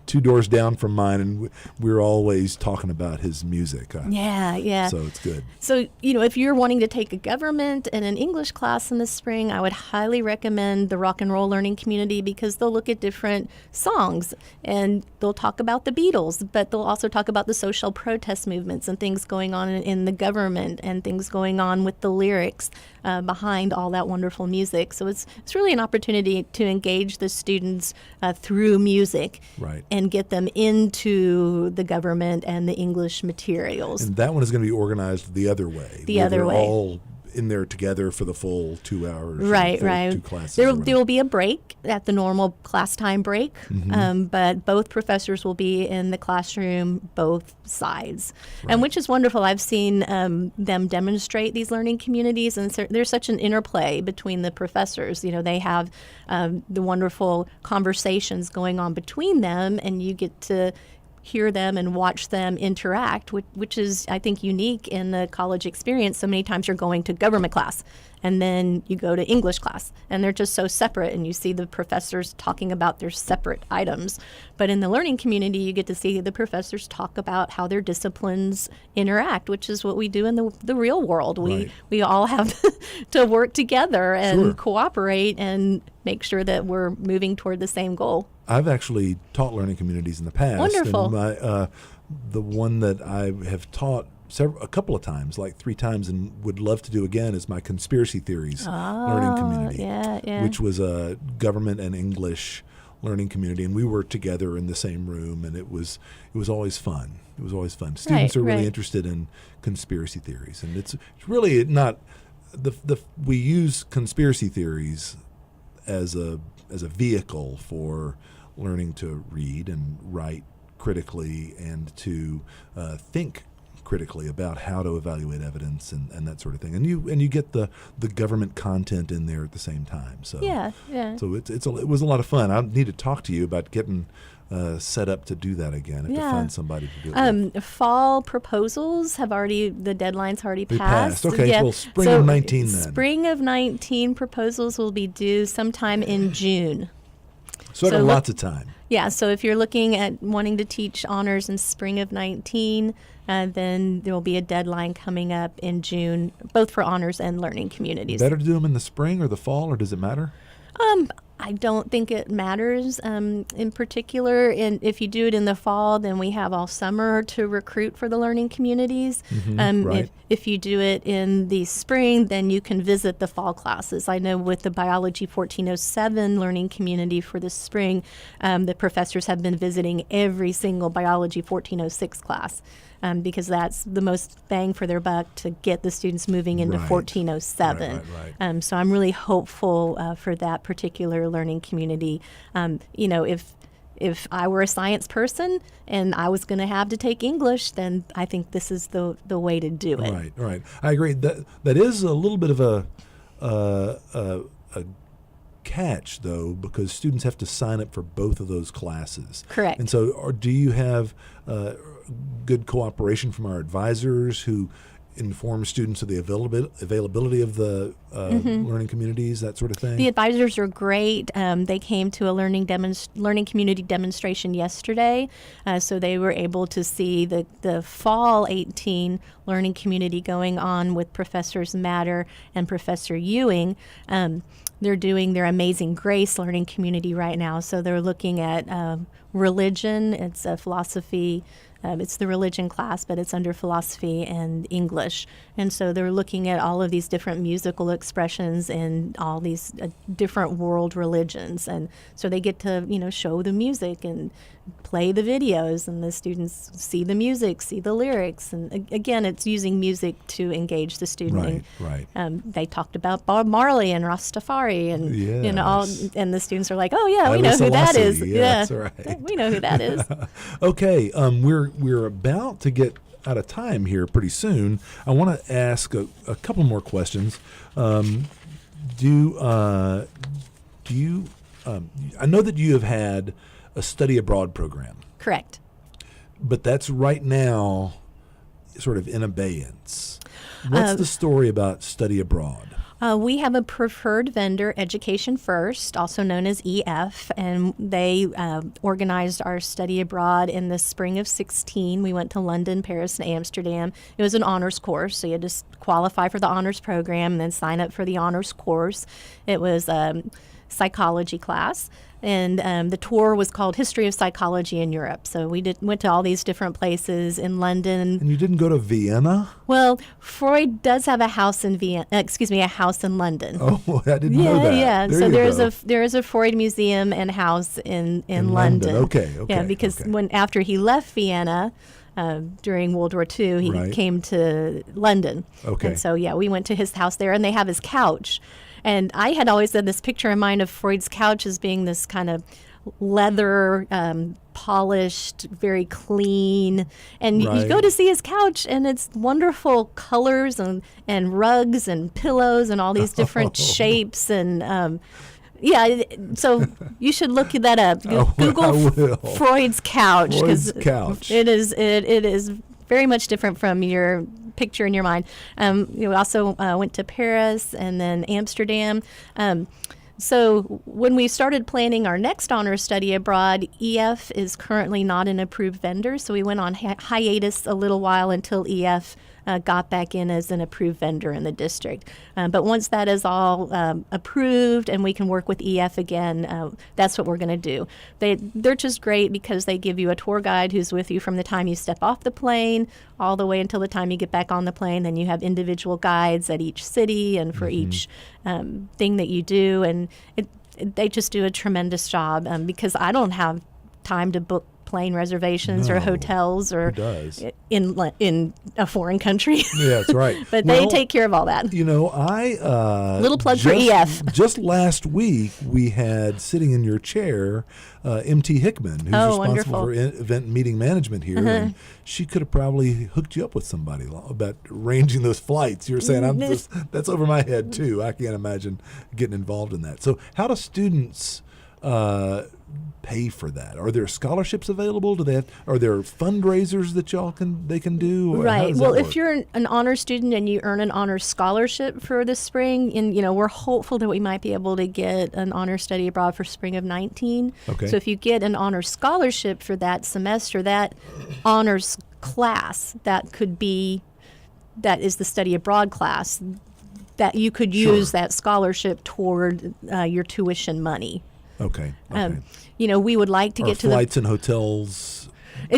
2 doors down from mine, and we're always talking about his music. Yeah. So it's good. So, if you're wanting to take a government and an English class in the spring, I would highly recommend the rock and roll learning community because they'll look at different songs and they'll talk about the Beatles, but they'll also talk about the social protest movements and things going on in the government and things going on with the lyrics behind all that wonderful music. So it's really an opportunity to engage the students through music. Right. And get them into the government and the English materials. And that one is going to be organized the other way. They're all in there together for the full 2 hours. Right. 2 classes. There will be a break at the normal class time break, Mm-hmm. but both professors will be in the classroom, both sides, Right. and which is wonderful. I've seen them demonstrate these learning communities, and there's such an interplay between the professors. They have the wonderful conversations going on between them, and you get to hear them and watch them interact, which is, I think, unique in the college experience. So many times you're going to government class and then you go to English class, and they're just so separate, and you see the professors talking about their separate items. But in the learning community, you get to see the professors talk about how their disciplines interact, which is what we do in the real world. We all have to work together and cooperate and make sure that we're moving toward the same goal. I've actually taught learning communities in the past. Wonderful. And the one that I have taught a couple of times, like 3 times, and would love to do again is my conspiracy theories learning community, which was a government and English learning community, and we were together in the same room, and it was always fun. It was always fun. Students are really interested in conspiracy theories, and it's really not we use conspiracy theories as a vehicle for learning to read and write critically and to think critically about how to evaluate evidence and that sort of thing. And you get the government content in there at the same time. So Yeah. So it was a lot of fun. I need to talk to you about getting set up to do that again. I have to find somebody to do it with. Fall proposals the deadline's already They passed. passed. Okay, well, spring of 19 then. Spring of 19 proposals will be due sometime in June. So I got lots of time. Yeah, so if you're looking at wanting to teach honors in spring of 19, then there will be a deadline coming up in June, both for honors and learning communities. Better to do them in the spring or the fall, or does it matter? I don't think it matters in particular. And if you do it in the fall, then we have all summer to recruit for the learning communities. Right. If you do it in the spring, then you can visit the fall classes. I know with the Biology 1407 learning community for the spring, the professors have been visiting every single Biology 1406 class. Because that's the most bang for their buck to get the students moving into 1407. Right. So I'm really hopeful for that particular learning community. If I were a science person and I was going to have to take English, then I think this is the way to do it. Right. I agree. That is a little bit of a catch, though, because students have to sign up for both of those classes. Correct. And so do you have good cooperation from our advisors who inform students of the availability of the learning communities, that sort of thing? The advisors are great. They came to a learning community demonstration yesterday, so they were able to see the fall 18 learning community going on with Professors Matter and Professor Ewing. They're doing their Amazing Grace learning community right now, so they're looking at religion. It's a philosophy. It's the religion class, but it's under philosophy and English. And so they're looking at all of these different musical expressions in all these different world religions. And so they get to, show the music and play the videos, and the students see the music, see the lyrics. And again, it's using music to engage the student. Right. They talked about Bob Marley and Rastafari, and all, and the students are like, "Oh yeah, we know who that is. Yeah, that's right. We know who that is." Okay, we're about to get out of time here pretty soon. I want to ask a couple more questions. Do you? I know that you have had a study abroad program. Correct. But that's right now sort of in abeyance. What's the story about study abroad? We have a preferred vendor, Education First, also known as EF, and they organized our study abroad in the spring of 16. We went to London, Paris, and Amsterdam. It was an honors course, so you had to qualify for the honors program and then sign up for the honors course. It was a psychology class. And the tour was called History of Psychology in Europe. So we went to all these different places in London. And you didn't go to Vienna? Well, Freud does have a house in a house in London. Oh, I didn't know that. Yeah. So there is a Freud museum and house in London. Okay. Yeah, because after he left Vienna, during World War II, he came to London. Okay. And so we went to his house there, and they have his couch. And I had always had this picture in mind of Freud's couch as being this kind of leather, polished, very clean. And you go to see his couch, and it's wonderful colors and rugs and pillows and all these different shapes. And so you should look that up. Google Freud's couch, because it is very much different from your picture in your mind. We also went to Paris and then Amsterdam. So when we started planning our next honor study abroad, EF is currently not an approved vendor, so we went on hiatus a little while until EF got back in as an approved vendor in the district. But once that is all approved and we can work with EF again, that's what we're going to do. They're just great because they give you a tour guide who's with you from the time you step off the plane all the way until the time you get back on the plane. Then you have individual guides at each city and for each thing that you do. And they just do a tremendous job because I don't have time to book plane reservations or No. hotels or Who does? in a foreign country. Yeah, that's right. But Well, they take care of all that. You know, Little plug for EF. Just last week, we had sitting in your chair MT Hickman, who's responsible wonderful. for event and meeting management here, and she could have probably hooked you up with somebody about arranging those flights. You're saying that's over my head too. I can't imagine getting involved in that. So, how do students pay for that? Are there scholarships available? Are there fundraisers that they can do? Or how Right. does Well, that if work? you're an honors student and you earn an honors scholarship for this spring, and we're hopeful that we might be able to get an honors study abroad for spring of 19. Okay. So if you get an honors scholarship for that semester, that honors class that is the study abroad class, that you could use that scholarship toward your tuition money. Okay. We would like to Are get to the flights and hotels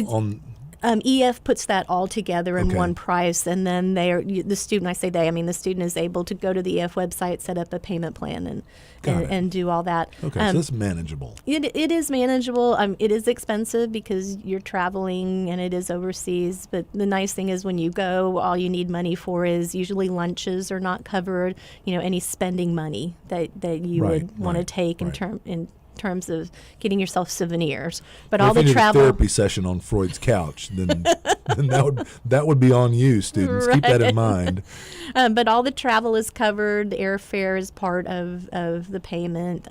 on. EF puts that all together in Okay. one price, and then the student, I say they, I mean the student is able to go to the EF website, set up a payment plan, Got it. and do all that. Okay, so that's manageable. It is manageable. It is expensive because you're traveling and it is overseas. But the nice thing is when you go, all you need money for is usually lunches are not covered. Any spending money that you would want to take in terms of getting yourself souvenirs. But all if the you need travel a therapy session on Freud's couch, then that would be on you, students. Keep that in mind. But all the travel is covered. The airfare is part of the payment.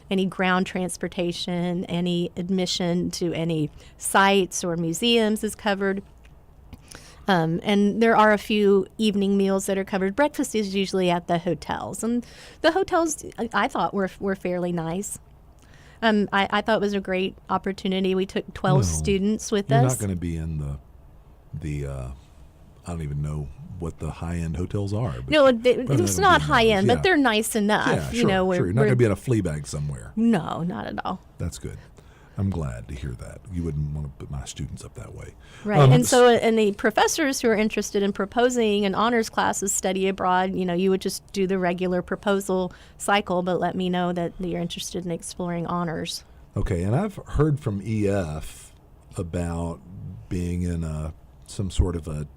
Any ground transportation, any admission to any sites or museums is covered. And there are a few evening meals that are covered. Breakfast is usually at the hotels. And the hotels, I thought, were fairly nice. I thought it was a great opportunity. We took 12 students with You're us. not going to be in the I don't even know what the high-end hotels are. But No, probably it's gonna not be high end, yeah. but they're nice enough. Yeah, sure, sure. You're not going to be in a flea bag somewhere. No, not at all. That's good. I'm glad to hear that. You wouldn't want to put my students up that way. Right. And the professors who are interested in proposing an honors classes study abroad, you would just do the regular proposal cycle, but let me know that you're interested in exploring honors. Okay, and I've heard from EF about being in some sort of a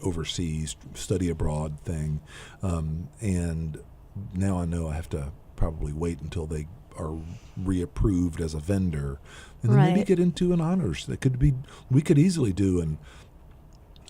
overseas study abroad thing, and now I know I have to probably wait until they are reapproved as a vendor, and then maybe get into an honors. We could easily do an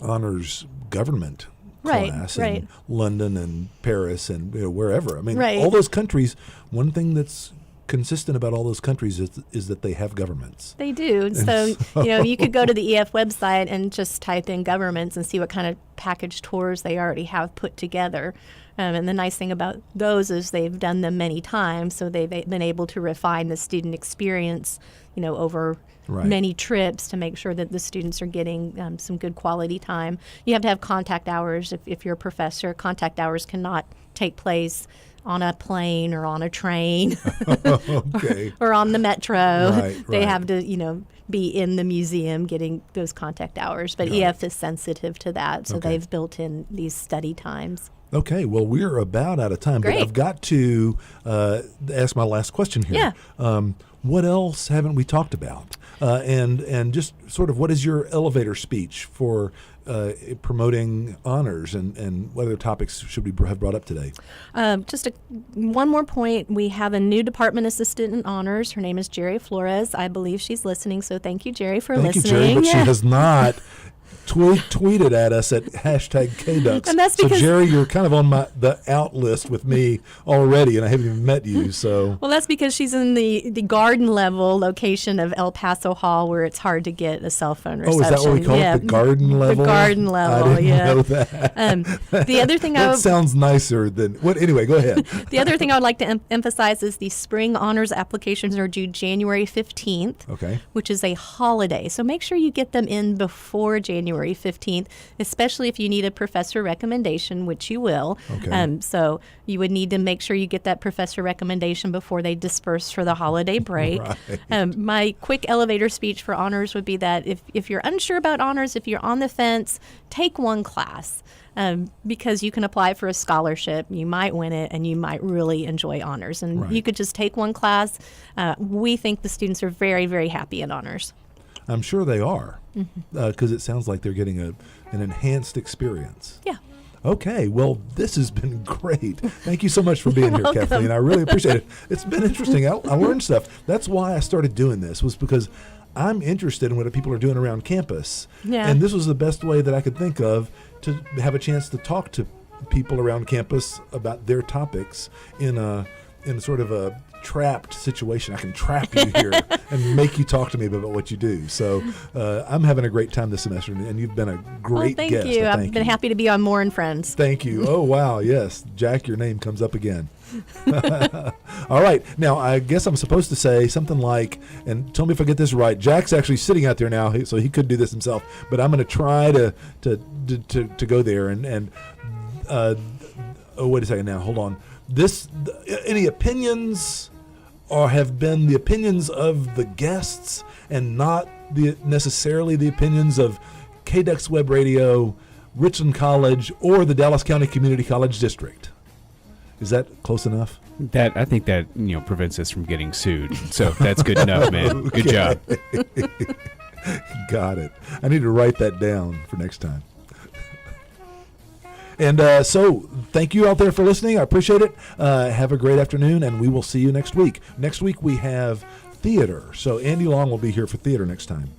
honors government class in London and Paris and wherever. I mean, all those countries. One thing that's consistent about all those countries is that they have governments. They do. So, you could go to the EF website and just type in governments and see what kind of package tours they already have put together. And the nice thing about those is they've done them many times, so they've been able to refine the student experience, over many trips to make sure that the students are getting some good quality time. You have to have contact hours if you're a professor. Contact hours cannot take place on a plane or on a train Okay. or on the metro. They Right. have to, be in the museum getting those contact hours. But EF is sensitive to that, so they've built in these study times. Okay, well, we're about out of time, Great. but I've got to ask my last question here. Yeah. What else haven't we talked about? And just sort of what is your elevator speech for promoting honors, and what other topics should we have brought up today? Just one more point. We have a new department assistant in honors. Her name is Jerry Flores. I believe she's listening, so thank you, Jerry, for Thank listening. you, Jerry, but she has not tweeted at us at #KDucks. And that's so because- Jerry, you're kind of on the out list with me already, and I haven't even met you. So Well, that's because she's in the garden level location of El Paso Hall, where it's hard to get a cell phone reception. is that what we call it? The garden level? The garden level, I didn't yeah. know that. The other thing That sounds nicer than what? Anyway, go ahead. The other thing I would like to emphasize is the spring honors applications are due January 15th, Okay. which is a holiday. So make sure you get them in before January 15th, especially if you need a professor recommendation, which you will. Okay. So you would need to make sure you get that professor recommendation before they disperse for the holiday break. Right. My quick elevator speech for honors would be that if you're unsure about honors, if you're on the fence, take one class. Because you can apply for a scholarship, you might win it, and you might really enjoy honors. And you could just take one class. We think the students are very, very happy in honors. I'm sure they are, because it sounds like they're getting an enhanced experience. Yeah. Okay, well, this has been great. Thank you so much for being here, welcome. Kathleen. I really appreciate it. It's been interesting. I learned stuff. That's why I started doing this, was because I'm interested in what people are doing around campus. Yeah. And this was the best way that I could think of to have a chance to talk to people around campus about their topics in sort of a trapped situation. I can trap you here and make you talk to me about what you do. So I'm having a great time this semester, and you've been a great thank guest. you. Thank I've been happy to be on More and Friends. Thank you. Oh, wow. Yes. Jack, your name comes up again. All right. Now, I guess I'm supposed to say something like, and tell me if I get this right. Jack's actually sitting out there now, so he could do this himself, but I'm going to try to go there. Oh, wait a second now. Hold on. Any opinions or have been the opinions of the guests and not necessarily the opinions of KDUX Web Radio, Richland College, or the Dallas County Community College District. Is that close enough? I think that prevents us from getting sued. So that's good enough, man. Good job. Got it. I need to write that down for next time. And so thank you out there for listening. I appreciate it. Have a great afternoon, and we will see you next week. Next week we have theater. So Andy Long will be here for theater next time.